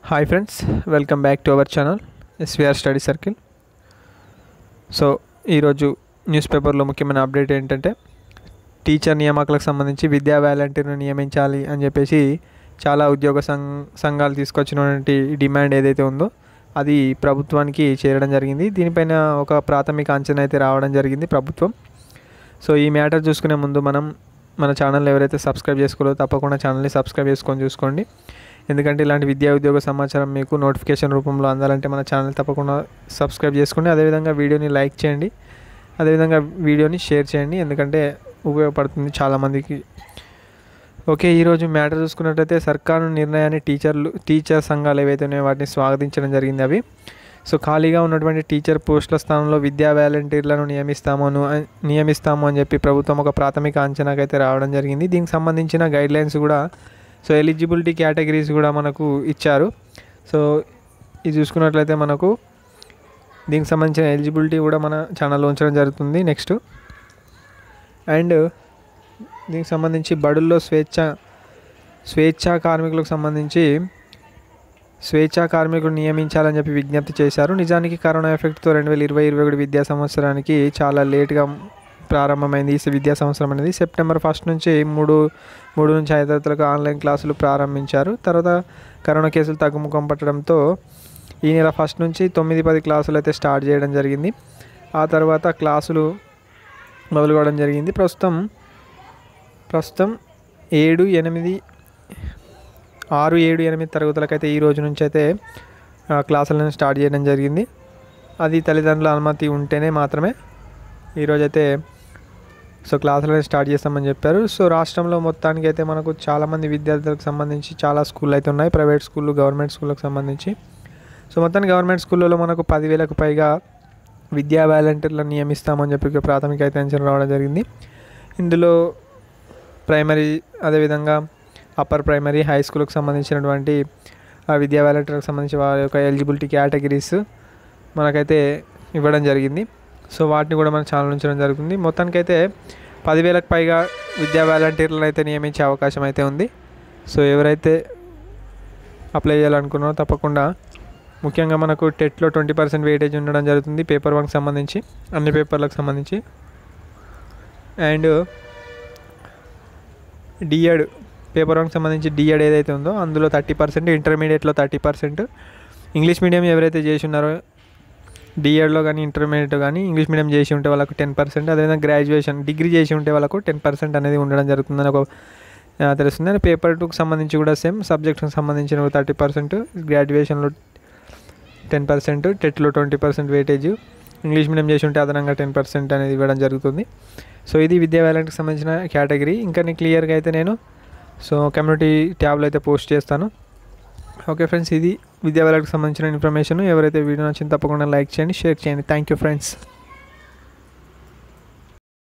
Hi friends, welcome back to our channel SVR study circle. So ఈరోజు news పేపర్లో ముఖ్యమైన update ఏంటంటే teacher నియామకాలకు సంబంధించి విద్యా వాలంటీర్ను నియమించాలి అని చెప్పేసి చాలా ఉద్యోగ సంఘాలు తీసుకొచ్చినటువంటి డిమాండ్ ఏదైతే ఉందో అది ప్రభుత్వానికి చేరడం జరిగింది. దీనిపైన ఒక ప్రాథమిక అంచనా అయితే రావడం జరిగింది ప్రభుత్వం. సో ఈ మ్యాటర్ చూసుకునే ముందు మన ఛానల్ ఎవరైతే సబ్స్క్రైబ్ చేసుకోలేదో తప్పకుండా ఛానల్ని సబ్స్క్రైబ్ చేసుకొని చూసుకోండి. ఎందుకంటే ఇలాంటి విద్యా ఉద్యోగ సమాచారం మీకు నోటిఫికేషన్ రూపంలో అందాలంటే మన ఛానల్ తప్పకుండా సబ్స్క్రైబ్ చేసుకోండి. అదేవిధంగా వీడియోని లైక్ చేయండి, అదేవిధంగా వీడియోని షేర్ చేయండి, ఎందుకంటే ఉపయోగపడుతుంది చాలామందికి. ఓకే, ఈరోజు మ్యాటర్ చూసుకున్నట్లయితే సర్కారు నిర్ణయాన్ని టీచర్ సంఘాలు ఏవైతే ఉన్నాయో వాటిని స్వాగతించడం జరిగింది. అవి సో ఖాళీగా ఉన్నటువంటి టీచర్ పోస్టుల స్థానంలో విద్యా వాలంటీర్లను నియమిస్తాము అని చెప్పి ప్రభుత్వం ఒక ప్రాథమిక అంచనాకైతే రావడం జరిగింది. దీనికి సంబంధించిన గైడ్లైన్స్ కూడా సో ఎలిజిబిలిటీ కేటగిరీస్ కూడా మనకు ఇచ్చారు. సో ఇది చూసుకున్నట్లయితే మనకు దీనికి సంబంధించిన ఎలిజిబిలిటీ కూడా మన ఛానల్లో ఉంచడం జరుగుతుంది. నెక్స్ట్ అండ్ దీనికి సంబంధించి బడుల్లో స్వేచ్ఛా కార్మికులకు సంబంధించి స్వేచ్ఛా కార్మికులు నియమించాలని చెప్పి విజ్ఞప్తి చేశారు. నిజానికి కరోనా ఎఫెక్ట్తో 2020-21 విద్యా సంవత్సరానికి చాలా లేట్గా ప్రారంభమైంది. ఈ విద్యా సంవత్సరం అనేది సెప్టెంబర్ 1 నుంచి 3 నుంచి 5 తరగతులకు ఆన్లైన్ క్లాసులు ప్రారంభించారు. తర్వాత కరోనా కేసులు తగ్గుముఖం పట్టడంతో ఈ నెల 1 నుంచి 9-10 క్లాసులు అయితే స్టార్ట్ చేయడం జరిగింది. ఆ తర్వాత క్లాసులు మొదలు కావడం జరిగింది. ప్రస్తుతం 6, 7, 8 తరగతులకైతే ఈ రోజు నుంచి అయితే క్లాసులను స్టార్ట్ చేయడం జరిగింది. అది తల్లిదండ్రుల అనుమతి ఉంటేనే మాత్రమే ఈరోజైతే సో క్లాసులను స్టార్ట్ చేస్తామని చెప్పారు. సో రాష్ట్రంలో మొత్తానికి అయితే మనకు చాలామంది విద్యార్థులకు సంబంధించి చాలా స్కూళ్ళు అయితే ఉన్నాయి, ప్రైవేట్ స్కూళ్ళు, గవర్నమెంట్ స్కూళ్ళకు సంబంధించి. సో మొత్తానికి గవర్నమెంట్ స్కూళ్ళలో మనకు 10,000కు పైగా విద్యా వాలంటీర్లను నియమిస్తామని చెప్పి ప్రాథమిక అయితే అంచనా రావడం జరిగింది. ఇందులో ప్రైమరీ, అదేవిధంగా అప్పర్ ప్రైమరీ, హై స్కూల్కి సంబంధించినటువంటి విద్యా వాలంటీర్లకు సంబంధించి వారి యొక్క ఎలిజిబిలిటీ కేటగిరీస్ మనకైతే ఇవ్వడం జరిగింది. సో వాటిని కూడా మన ఛానల్ ఉంచడం జరుగుతుంది. మొత్తానికైతే 10,000కు పైగా విద్యా వాలంటీర్లను అయితే నియమించే అవకాశం అయితే ఉంది. సో ఎవరైతే అప్లై చేయాలనుకున్నారో తప్పకుండా, ముఖ్యంగా మనకు టెట్లో 20% వెయిటేజ్ ఉండడం జరుగుతుంది పేపర్ 1కి సంబంధించి, అన్ని పేపర్లకు సంబంధించి. అండ్ డిఎడ్ పేపర్ 1కి సంబంధించి డిఎడ్ ఏదైతే ఉందో అందులో 30%, ఇంటర్మీడియట్లో 30%, ఇంగ్లీష్ మీడియం ఎవరైతే చేసి ఉన్నారో డిఎడ్లో కానీ ఇంటర్మీడియట్ కానీ ఇంగ్లీష్ మీడియం చేసి ఉంటే వాళ్ళకు 10%, అదేవిధంగా గ్రాడ్యుయేషన్ డిగ్రీ చేసి ఉంటే వాళ్ళకు 10% అనేది ఉండడం జరుగుతుందని ఒక తెలుస్తుంది. అండ్ పేపర్ 2కి సంబంధించి కూడా సేమ్ సబ్జెక్ట్కి సంబంధించిన 30%, గ్రాడ్యుయేషన్లో 10%, టెట్లో 20% వెయిటేజ్, ఇంగ్లీష్ మీడియం చేసి ఉంటే అదనంగా 10% అనేది ఇవ్వడం జరుగుతుంది. సో ఇది విద్యా వాలంటీర్కి సంబంధించిన కేటగిరీ. ఇంకా క్లియర్గా అయితే నేను సో కమ్యూనిటీ ట్యాబ్లో అయితే పోస్ట్ చేస్తాను. ఓకే ఫ్రెండ్స్, ఇది విద్యా వాలంటీర్కి సంబంధించిన ఇన్ఫర్మేషన్. ఎవరైతే వీడియో నచ్చిందో తప్పకుండా లైక్ చేయండి, షేర్ చేయండి. Thank you friends.